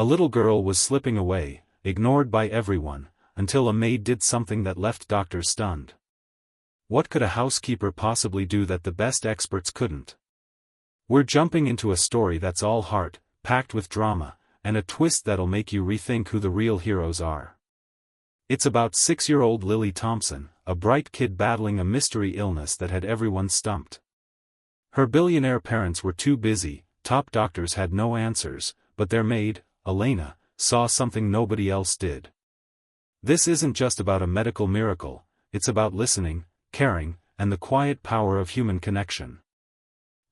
A little girl was slipping away, ignored by everyone, until a maid did something that left doctors stunned. What could a housekeeper possibly do that the best experts couldn't? We're jumping into a story that's all heart, packed with drama, and a twist that'll make you rethink who the real heroes are. It's about 6-year-old Lily Thompson, a bright kid battling a mystery illness that had everyone stumped. Her billionaire parents were too busy, top doctors had no answers, but their maid, Elena, saw something nobody else did. This isn't just about a medical miracle, it's about listening, caring, and the quiet power of human connection.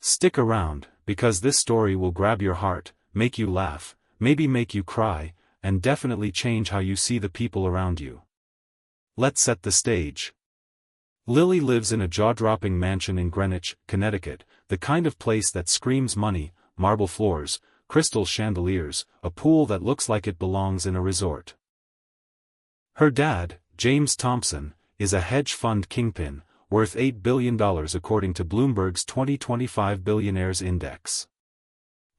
Stick around, because this story will grab your heart, make you laugh, maybe make you cry, and definitely change how you see the people around you. Let's set the stage. Lily lives in a jaw-dropping mansion in Greenwich, Connecticut, the kind of place that screams money, marble floors, crystal chandeliers, a pool that looks like it belongs in a resort. Her dad, James Thompson, is a hedge fund kingpin, worth $8 billion according to Bloomberg's 2025 Billionaires Index.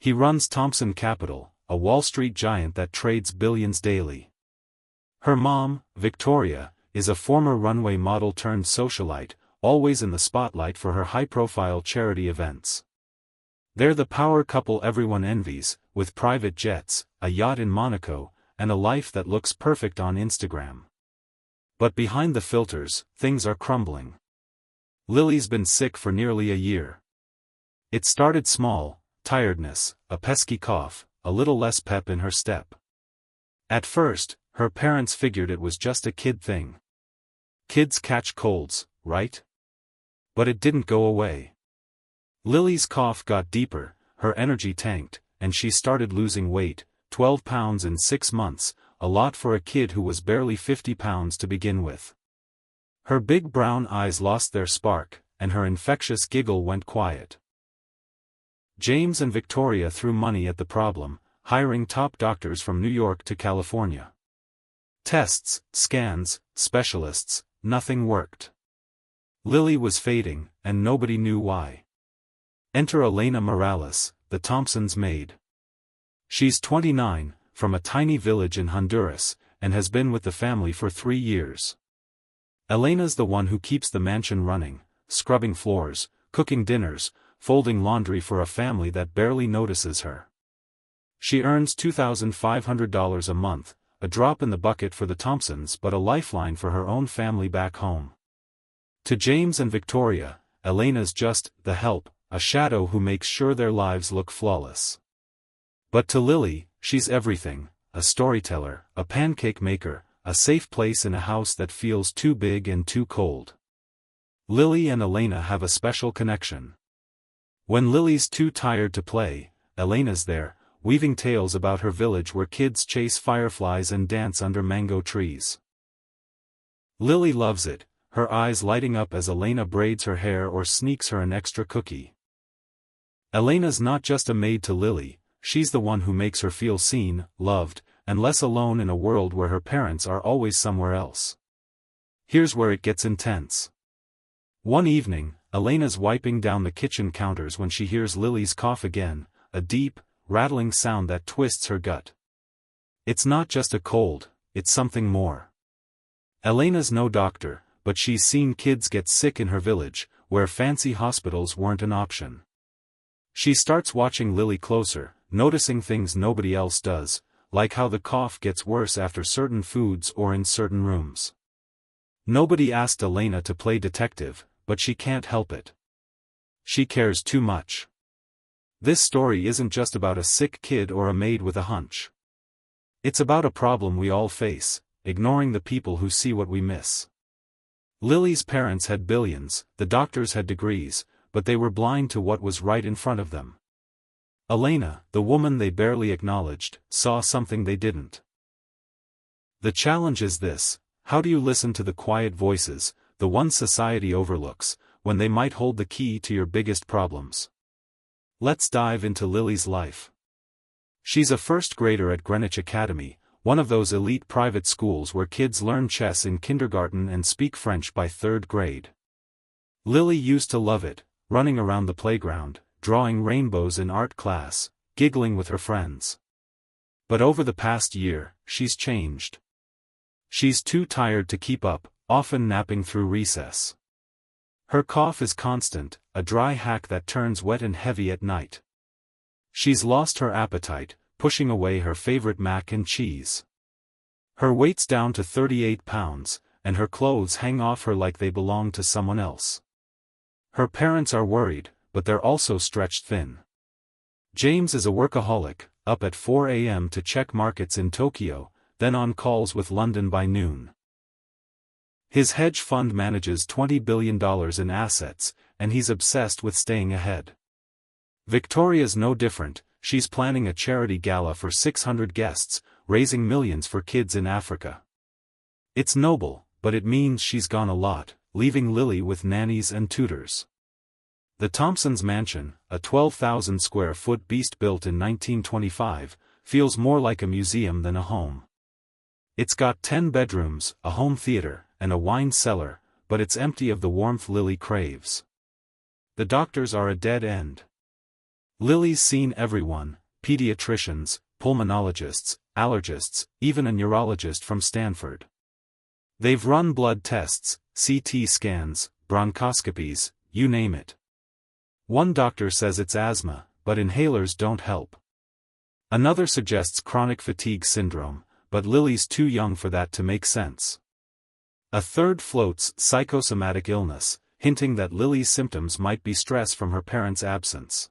He runs Thompson Capital, a Wall Street giant that trades billions daily. Her mom, Victoria, is a former runway model turned socialite, always in the spotlight for her high-profile charity events. They're the power couple everyone envies, with private jets, a yacht in Monaco, and a life that looks perfect on Instagram. But behind the filters, things are crumbling. Lily's been sick for nearly a year. It started small: tiredness, a pesky cough, a little less pep in her step. At first, her parents figured it was just a kid thing. Kids catch colds, right? But it didn't go away. Lily's cough got deeper, her energy tanked, and she started losing weight, 12 pounds in 6 months, a lot for a kid who was barely 50 pounds to begin with. Her big brown eyes lost their spark, and her infectious giggle went quiet. James and Victoria threw money at the problem, hiring top doctors from New York to California. Tests, scans, specialists, nothing worked. Lily was fading, and nobody knew why. Enter Elena Morales, the Thompsons' maid. She's 29, from a tiny village in Honduras, and has been with the family for 3 years. Elena's the one who keeps the mansion running, scrubbing floors, cooking dinners, folding laundry for a family that barely notices her. She earns $2,500 a month, a drop in the bucket for the Thompsons but a lifeline for her own family back home. To James and Victoria, Elena's just the help, a shadow who makes sure their lives look flawless. But to Lily, she's everything: a storyteller, a pancake maker, a safe place in a house that feels too big and too cold. Lily and Elena have a special connection. When Lily's too tired to play, Elena's there, weaving tales about her village where kids chase fireflies and dance under mango trees. Lily loves it, her eyes lighting up as Elena braids her hair or sneaks her an extra cookie. Elena's not just a maid to Lily, she's the one who makes her feel seen, loved, and less alone in a world where her parents are always somewhere else. Here's where it gets intense. One evening, Elena's wiping down the kitchen counters when she hears Lily's cough again, a deep, rattling sound that twists her gut. It's not just a cold, it's something more. Elena's no doctor, but she's seen kids get sick in her village, where fancy hospitals weren't an option. She starts watching Lily closer, noticing things nobody else does, like how the cough gets worse after certain foods or in certain rooms. Nobody asked Elena to play detective, but she can't help it. She cares too much. This story isn't just about a sick kid or a maid with a hunch. It's about a problem we all face: ignoring the people who see what we miss. Lily's parents had billions, the doctors had degrees, but they were blind to what was right in front of them. Elena, the woman they barely acknowledged, saw something they didn't. The challenge is this: how do you listen to the quiet voices, the ones society overlooks, when they might hold the key to your biggest problems? Let's dive into Lily's life. She's a first grader at Greenwich Academy, one of those elite private schools where kids learn chess in kindergarten and speak French by 3rd grade. Lily used to love it, running around the playground, drawing rainbows in art class, giggling with her friends. But over the past year, she's changed. She's too tired to keep up, often napping through recess. Her cough is constant, a dry hack that turns wet and heavy at night. She's lost her appetite, pushing away her favorite mac and cheese. Her weight's down to 38 pounds, and her clothes hang off her like they belong to someone else. Her parents are worried, but they're also stretched thin. James is a workaholic, up at 4 a.m. to check markets in Tokyo, then on calls with London by noon. His hedge fund manages $20 billion in assets, and he's obsessed with staying ahead. Victoria's no different. She's planning a charity gala for 600 guests, raising millions for kids in Africa. It's noble, but it means she's gone a lot, leaving Lily with nannies and tutors. The Thompsons' mansion, a 12,000-square-foot beast built in 1925, feels more like a museum than a home. It's got 10 bedrooms, a home theater, and a wine cellar, but it's empty of the warmth Lily craves. The doctors are a dead end. Lily's seen everyone: pediatricians, pulmonologists, allergists, even a neurologist from Stanford. They've run blood tests, CT scans, bronchoscopies, you name it. One doctor says it's asthma, but inhalers don't help. Another suggests chronic fatigue syndrome, but Lily's too young for that to make sense. A third floats psychosomatic illness, hinting that Lily's symptoms might be stress from her parents' absence.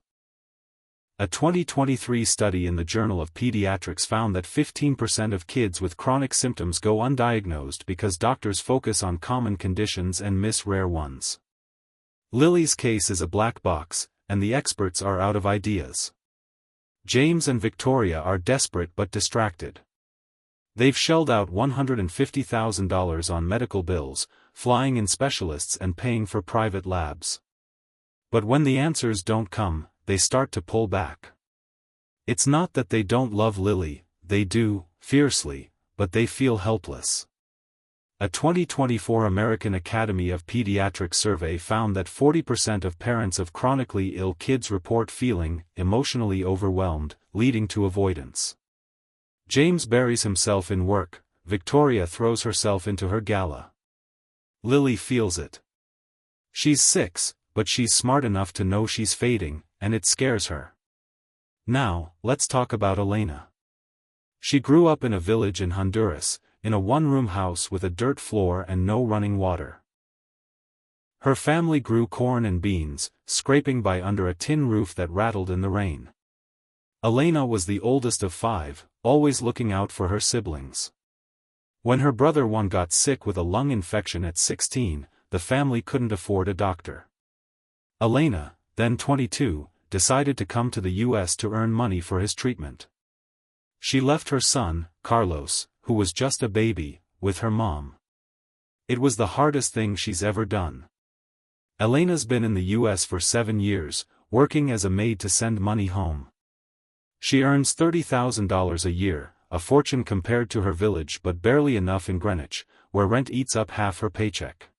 A 2023 study in the Journal of Pediatrics found that 15% of kids with chronic symptoms go undiagnosed because doctors focus on common conditions and miss rare ones. Lily's case is a black box, and the experts are out of ideas. James and Victoria are desperate but distracted. They've shelled out $150,000 on medical bills, flying in specialists and paying for private labs. But when the answers don't come, they start to pull back. It's not that they don't love Lily, they do, fiercely, but they feel helpless. A 2024 American Academy of Pediatrics survey found that 40% of parents of chronically ill kids report feeling emotionally overwhelmed, leading to avoidance. James buries himself in work, Victoria throws herself into her gala. Lily feels it. She's 6, but she's smart enough to know she's fading, and it scares her. Now, let's talk about Elena. She grew up in a village in Honduras, in a one-room house with a dirt floor and no running water. Her family grew corn and beans, scraping by under a tin roof that rattled in the rain. Elena was the oldest of 5, always looking out for her siblings. When her brother one got sick with a lung infection at 16, the family couldn't afford a doctor. Elena, then 22, decided to come to the U.S. to earn money for his treatment. She left her son, Carlos, who was just a baby, with her mom. It was the hardest thing she's ever done. Elena's been in the U.S. for 7 years, working as a maid to send money home. She earns $30,000 a year, a fortune compared to her village but barely enough in Greenwich, where rent eats up half her paycheck.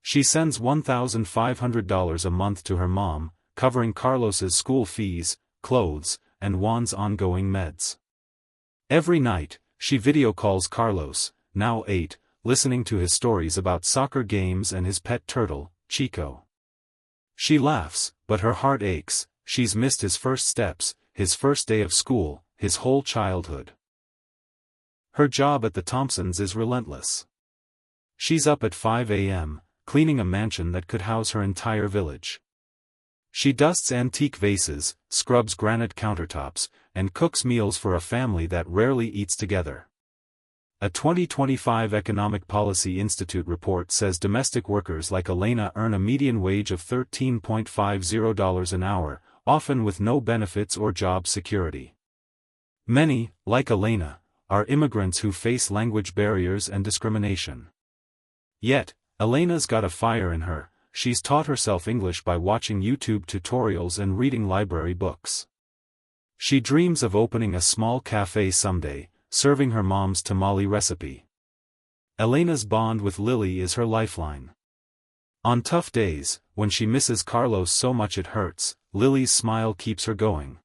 She sends $1,500 a month to her mom, covering Carlos's school fees, clothes, and Juan's ongoing meds. Every night, she video calls Carlos, now 8, listening to his stories about soccer games and his pet turtle, Chico. She laughs, but her heart aches. She's missed his first steps, his first day of school, his whole childhood. Her job at the Thompsons is relentless. She's up at 5 a.m., cleaning a mansion that could house her entire village. She dusts antique vases, scrubs granite countertops, and cooks meals for a family that rarely eats together. A 2025 Economic Policy Institute report says domestic workers like Elena earn a median wage of $13.50 an hour, often with no benefits or job security. Many, like Elena, are immigrants who face language barriers and discrimination. Yet, Elena's got a fire in her. She's taught herself English by watching YouTube tutorials and reading library books. She dreams of opening a small cafe someday, serving her mom's tamale recipe. Elena's bond with Lily is her lifeline. On tough days, when she misses Carlos so much it hurts, Lily's smile keeps her going.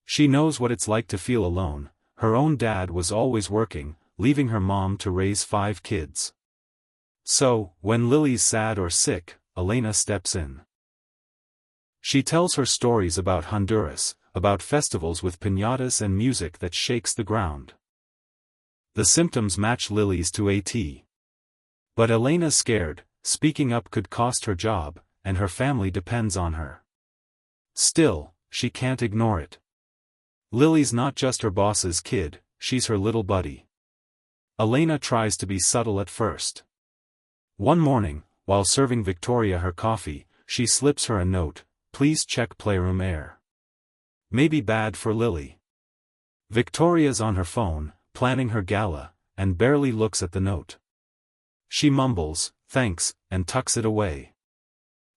She knows what it's like to feel alone, her own dad was always working, leaving her mom to raise 5 kids. So, when Lily's sad or sick, Elena steps in. She tells her stories about Honduras, about festivals with piñatas and music that shakes the ground. The symptoms match Lily's to a T. But Elena's scared, speaking up could cost her job, and her family depends on her. Still, she can't ignore it. Lily's not just her boss's kid, she's her little buddy. Elena tries to be subtle at first. One morning, while serving Victoria her coffee, she slips her a note, "Please check playroom air." Maybe bad for Lily. Victoria's on her phone, planning her gala, and barely looks at the note. She mumbles, "Thanks," and tucks it away.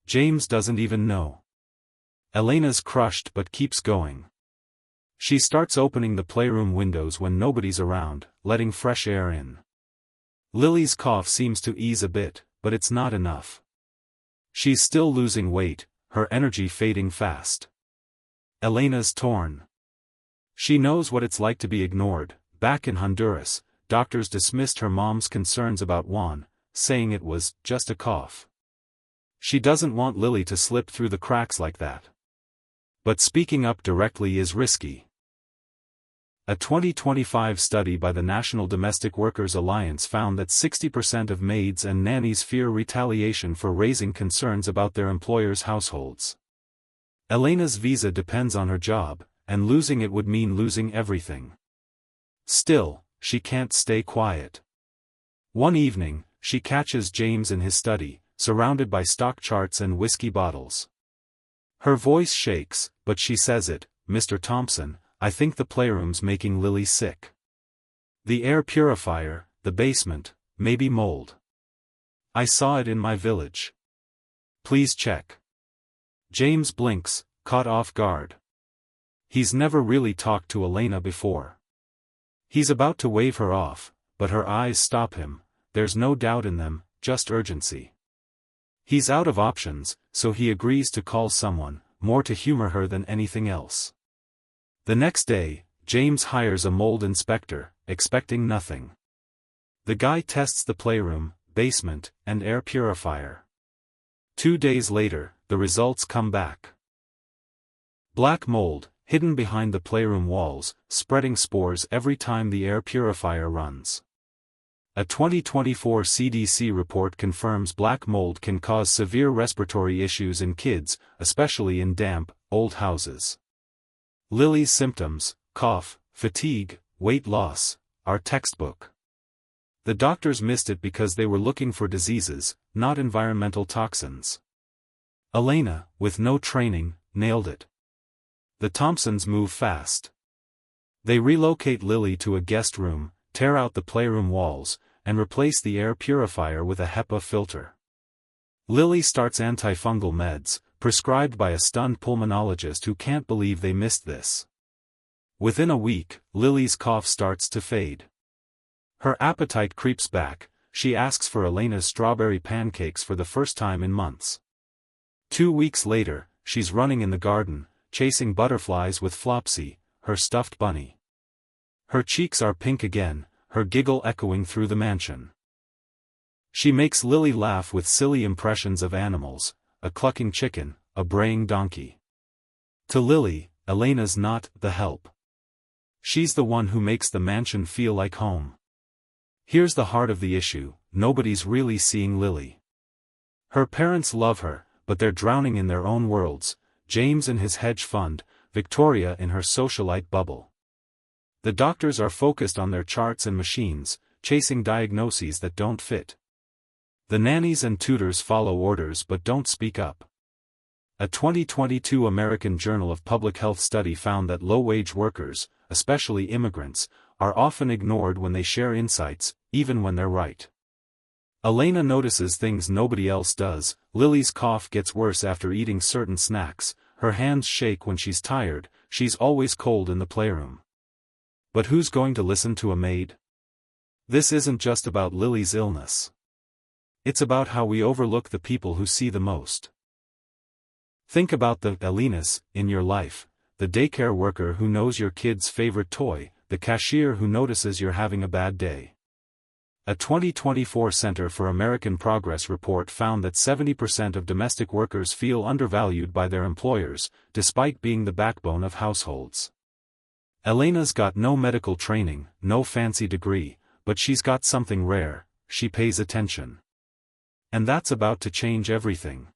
James doesn't even know. Elena's crushed but keeps going. She starts opening the playroom windows when nobody's around, letting fresh air in. Lily's cough seems to ease a bit, but it's not enough. She's still losing weight, her energy fading fast. Elena's torn. She knows what it's like to be ignored. Back in Honduras, doctors dismissed her mom's concerns about Juan, saying it was just a cough. She doesn't want Lily to slip through the cracks like that. But speaking up directly is risky. A 2025 study by the National Domestic Workers Alliance found that 60% of maids and nannies fear retaliation for raising concerns about their employers' households. Elena's visa depends on her job, and losing it would mean losing everything. Still, she can't stay quiet. One evening, she catches James in his study, surrounded by stock charts and whiskey bottles. Her voice shakes, but she says it, "Mr. Thompson, I think the playroom's making Lily sick. The air purifier, the basement, maybe mold. I saw it in my village. Please check." James blinks, caught off guard. He's never really talked to Elena before. He's about to wave her off, but her eyes stop him. There's no doubt in them, just urgency. He's out of options, so he agrees to call someone, more to humor her than anything else. The next day, James hires a mold inspector, expecting nothing. The guy tests the playroom, basement, and air purifier. 2 days later, the results come back. Black mold, hidden behind the playroom walls, spreading spores every time the air purifier runs. A 2024 CDC report confirms black mold can cause severe respiratory issues in kids, especially in damp, old houses. Lily's symptoms, cough, fatigue, weight loss, are textbook. The doctors missed it because they were looking for diseases, not environmental toxins. Elena, with no training, nailed it. The Thompsons move fast. They relocate Lily to a guest room, tear out the playroom walls, and replace the air purifier with a HEPA filter. Lily starts antifungal meds, prescribed by a stunned pulmonologist who can't believe they missed this. Within a week, Lily's cough starts to fade. Her appetite creeps back, she asks for Elena's strawberry pancakes for the first time in months. 2 weeks later, she's running in the garden, chasing butterflies with Flopsy, her stuffed bunny. Her cheeks are pink again, her giggle echoing through the mansion. She makes Lily laugh with silly impressions of animals, a clucking chicken, a braying donkey. To Lily, Elena's not the help. She's the one who makes the mansion feel like home. Here's the heart of the issue, nobody's really seeing Lily. Her parents love her, but they're drowning in their own worlds, James in his hedge fund, Victoria in her socialite bubble. The doctors are focused on their charts and machines, chasing diagnoses that don't fit. The nannies and tutors follow orders but don't speak up. A 2022 American Journal of Public Health study found that low-wage workers, especially immigrants, are often ignored when they share insights, even when they're right. Elena notices things nobody else does. Lily's cough gets worse after eating certain snacks, her hands shake when she's tired, she's always cold in the playroom. But who's going to listen to a maid? This isn't just about Lily's illness. It's about how we overlook the people who see the most. Think about the Elenas in your life, the daycare worker who knows your kid's favorite toy, the cashier who notices you're having a bad day. A 2024 Center for American Progress report found that 70% of domestic workers feel undervalued by their employers, despite being the backbone of households. Elena's got no medical training, no fancy degree, but she's got something rare: she pays attention. And that's about to change everything.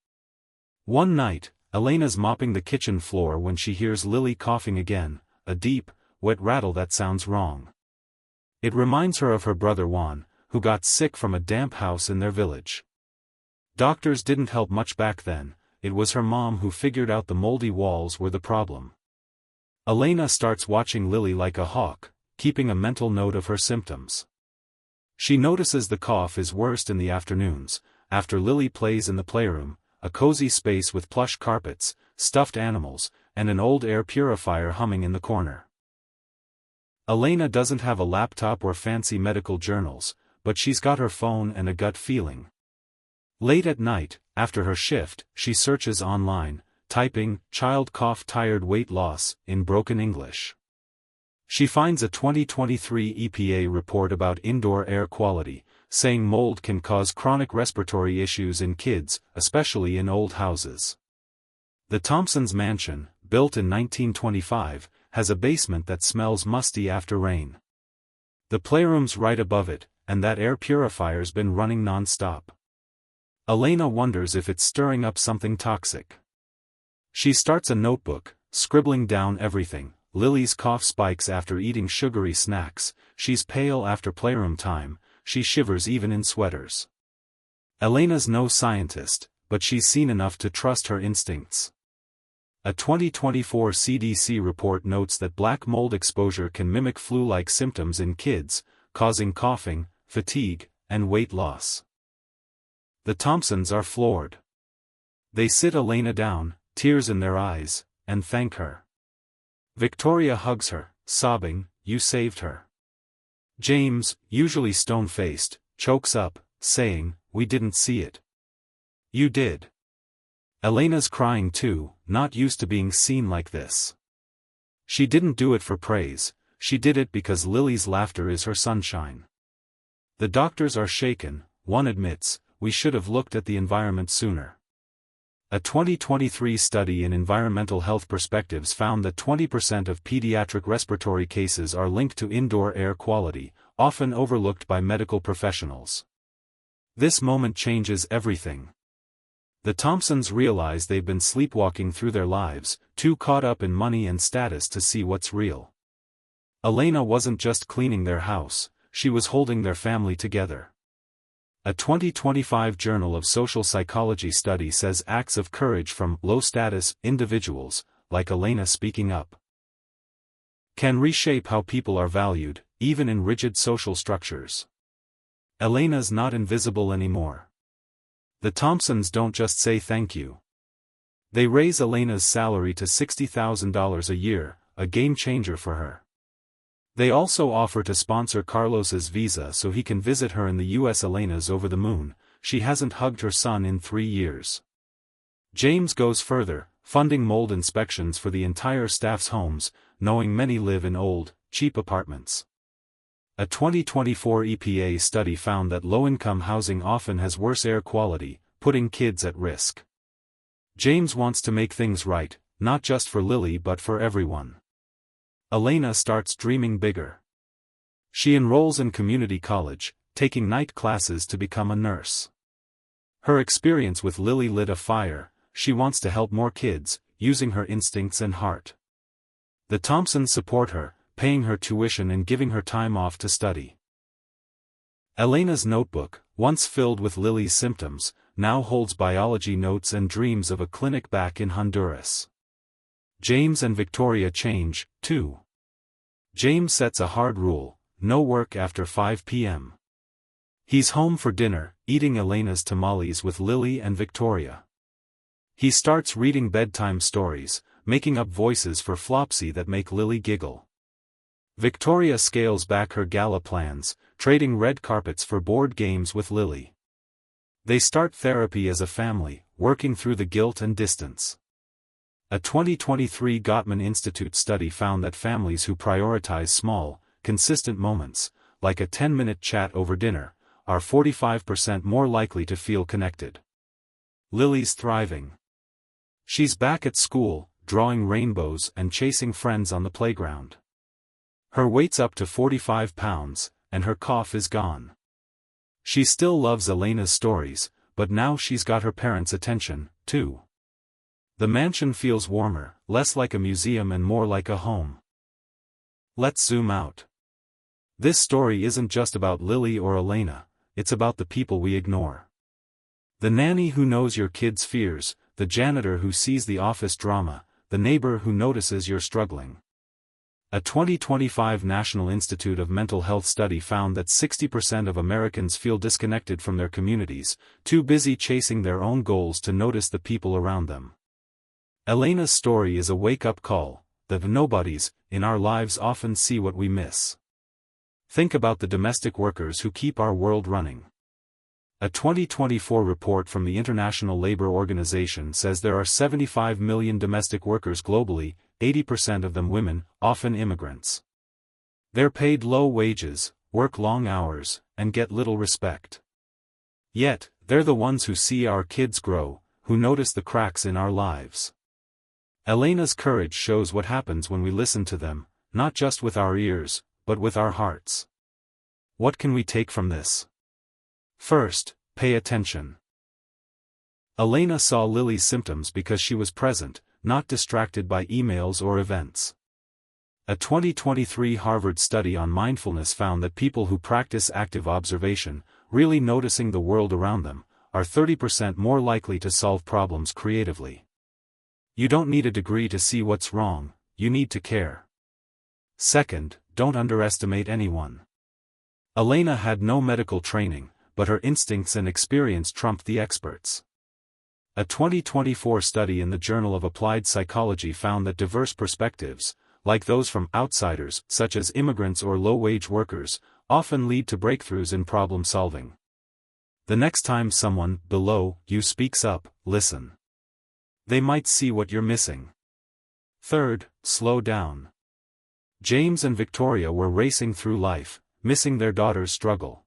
One night, Elena's mopping the kitchen floor when she hears Lily coughing again, a deep, wet rattle that sounds wrong. It reminds her of her brother Juan, who got sick from a damp house in their village. Doctors didn't help much back then. It was her mom who figured out the moldy walls were the problem. Elena starts watching Lily like a hawk, keeping a mental note of her symptoms. She notices the cough is worst in the afternoons, after Lily plays in the playroom, a cozy space with plush carpets, stuffed animals, and an old air purifier humming in the corner. Elena doesn't have a laptop or fancy medical journals, but she's got her phone and a gut feeling. Late at night, after her shift, she searches online, typing "child cough tired weight loss" in broken English. She finds a 2023 EPA report about indoor air quality, saying mold can cause chronic respiratory issues in kids, especially in old houses. The Thompsons' mansion, built in 1925, has a basement that smells musty after rain. The playroom's right above it, and that air purifier's been running non-stop. Elena wonders if it's stirring up something toxic. She starts a notebook, scribbling down everything: Lily's cough spikes after eating sugary snacks, she's pale after playroom time, she shivers even in sweaters. Elena's no scientist, but she's seen enough to trust her instincts. A 2024 CDC report notes that black mold exposure can mimic flu-like symptoms in kids, causing coughing, fatigue, and weight loss. The Thompsons are floored. They sit Elena down, tears in their eyes, and thank her. Victoria hugs her, sobbing, "You saved her." James, usually stone-faced, chokes up, saying, "We didn't see it." "You did." Elena's crying too, not used to being seen like this. She didn't do it for praise, she did it because Lily's laughter is her sunshine. The doctors are shaken. One admits, "We should have looked at the environment sooner." A 2023 study in Environmental Health Perspectives found that 20% of pediatric respiratory cases are linked to indoor air quality, often overlooked by medical professionals. This moment changes everything. The Thompsons realize they've been sleepwalking through their lives, too caught up in money and status to see what's real. Elena wasn't just cleaning their house, she was holding their family together. A 2025 Journal of Social Psychology study says acts of courage from low-status individuals, like Elena speaking up, can reshape how people are valued, even in rigid social structures. Elena's not invisible anymore. The Thompsons don't just say thank you. They raise Elena's salary to $60,000 a year, a game-changer for her. They also offer to sponsor Carlos's visa so he can visit her in the US. Elena's over the moon, she hasn't hugged her son in 3 years. James goes further, funding mold inspections for the entire staff's homes, knowing many live in old, cheap apartments. A 2024 EPA study found that low-income housing often has worse air quality, putting kids at risk. James wants to make things right, not just for Lily but for everyone. Elena starts dreaming bigger. She enrolls in community college, taking night classes to become a nurse. Her experience with Lily lit a fire. She wants to help more kids, using her instincts and heart. The Thompsons support her, paying her tuition and giving her time off to study. Elena's notebook, once filled with Lily's symptoms, now holds biology notes and dreams of a clinic back in Honduras. James and Victoria change, too. James sets a hard rule: no work after 5 p.m. He's home for dinner, eating Elena's tamales with Lily and Victoria. He starts reading bedtime stories, making up voices for Flopsy that make Lily giggle. Victoria scales back her gala plans, trading red carpets for board games with Lily. They start therapy as a family, working through the guilt and distance. A 2023 Gottman Institute study found that families who prioritize small, consistent moments, like a 10-minute chat over dinner, are 45% more likely to feel connected. Lily's thriving. She's back at school, drawing rainbows and chasing friends on the playground. Her weight's up to 45 pounds, and her cough is gone. She still loves Elena's stories, but now she's got her parents' attention, too. The mansion feels warmer, less like a museum and more like a home. Let's zoom out. This story isn't just about Lily or Elena, it's about the people we ignore. The nanny who knows your kids' fears, the janitor who sees the office drama, the neighbor who notices you're struggling. A 2025 National Institute of Mental Health study found that 60% of Americans feel disconnected from their communities, too busy chasing their own goals to notice the people around them. Elena's story is a wake-up call. The nobodies in our lives often see what we miss. Think about the domestic workers who keep our world running. A 2024 report from the International Labour Organization says there are 75 million domestic workers globally, 80% of them women, often immigrants. They're paid low wages, work long hours, and get little respect. Yet, they're the ones who see our kids grow, who notice the cracks in our lives. Elena's courage shows what happens when we listen to them, not just with our ears, but with our hearts. What can we take from this? First, pay attention. Elena saw Lily's symptoms because she was present, not distracted by emails or events. A 2023 Harvard study on mindfulness found that people who practice active observation, really noticing the world around them, are 30% more likely to solve problems creatively. You don't need a degree to see what's wrong, you need to care. Second, don't underestimate anyone. Elena had no medical training, but her instincts and experience trumped the experts. A 2024 study in the Journal of Applied Psychology found that diverse perspectives, like those from outsiders, such as immigrants or low-wage workers, often lead to breakthroughs in problem-solving. The next time someone below you speaks up, listen. They might see what you're missing. Third, slow down. James and Victoria were racing through life, missing their daughter's struggle.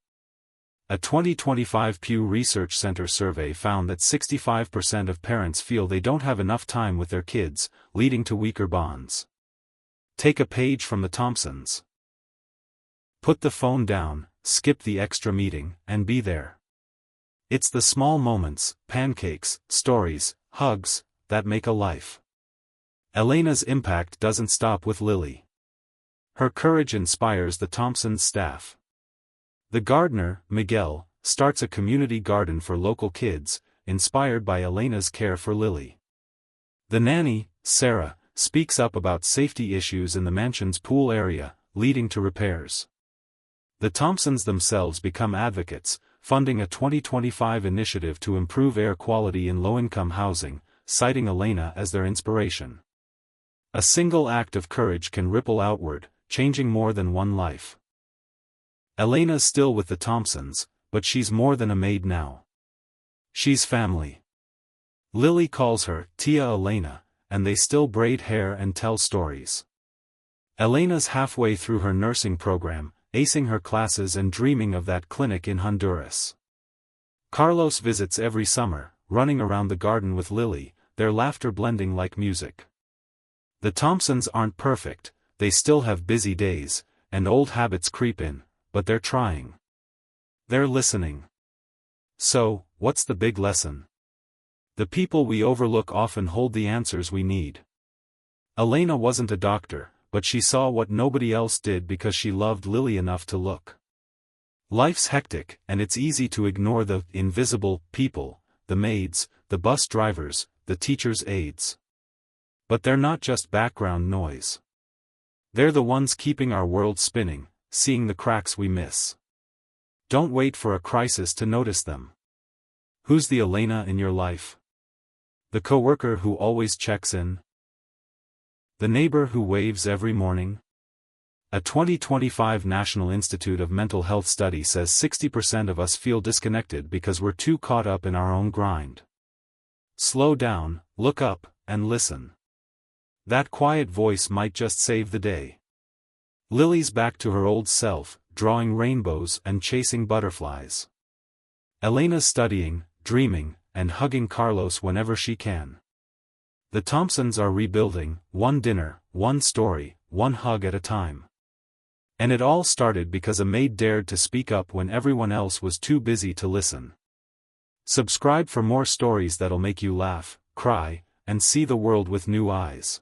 A 2025 Pew Research Center survey found that 65% of parents feel they don't have enough time with their kids, leading to weaker bonds. Take a page from the Thompsons. Put the phone down, skip the extra meeting, and be there. It's the small moments, pancakes, stories, hugs, that make a life. Elena's impact doesn't stop with Lily. Her courage inspires the Thompsons staff. The gardener, Miguel, starts a community garden for local kids, inspired by Elena's care for Lily. The nanny, Sarah, speaks up about safety issues in the mansion's pool area, leading to repairs. The Thompsons themselves become advocates, funding a 2025 initiative to improve air quality in low-income housing, citing Elena as their inspiration. A single act of courage can ripple outward, changing more than one life. Elena's still with the Thompsons, but she's more than a maid now. She's family. Lily calls her Tia Elena, and they still braid hair and tell stories. Elena's halfway through her nursing program, acing her classes and dreaming of that clinic in Honduras. Carlos visits every summer, running around the garden with Lily, their laughter blending like music. The Thompsons aren't perfect, they still have busy days, and old habits creep in, but they're trying. They're listening. So, what's the big lesson? The people we overlook often hold the answers we need. Elena wasn't a doctor, but she saw what nobody else did because she loved Lily enough to look. Life's hectic, and it's easy to ignore the invisible people, the maids, the bus drivers, the teachers' aides. But they're not just background noise. They're the ones keeping our world spinning, seeing the cracks we miss. Don't wait for a crisis to notice them. Who's the Elena in your life? The coworker who always checks in? The neighbor who waves every morning? A 2025 National Institute of Mental Health study says 60% of us feel disconnected because we're too caught up in our own grind. Slow down, look up, and listen. That quiet voice might just save the day. Lily's back to her old self, drawing rainbows and chasing butterflies. Elena's studying, dreaming, and hugging Carlos whenever she can. The Thompsons are rebuilding, one dinner, one story, one hug at a time. And it all started because a maid dared to speak up when everyone else was too busy to listen. Subscribe for more stories that'll make you laugh, cry, and see the world with new eyes.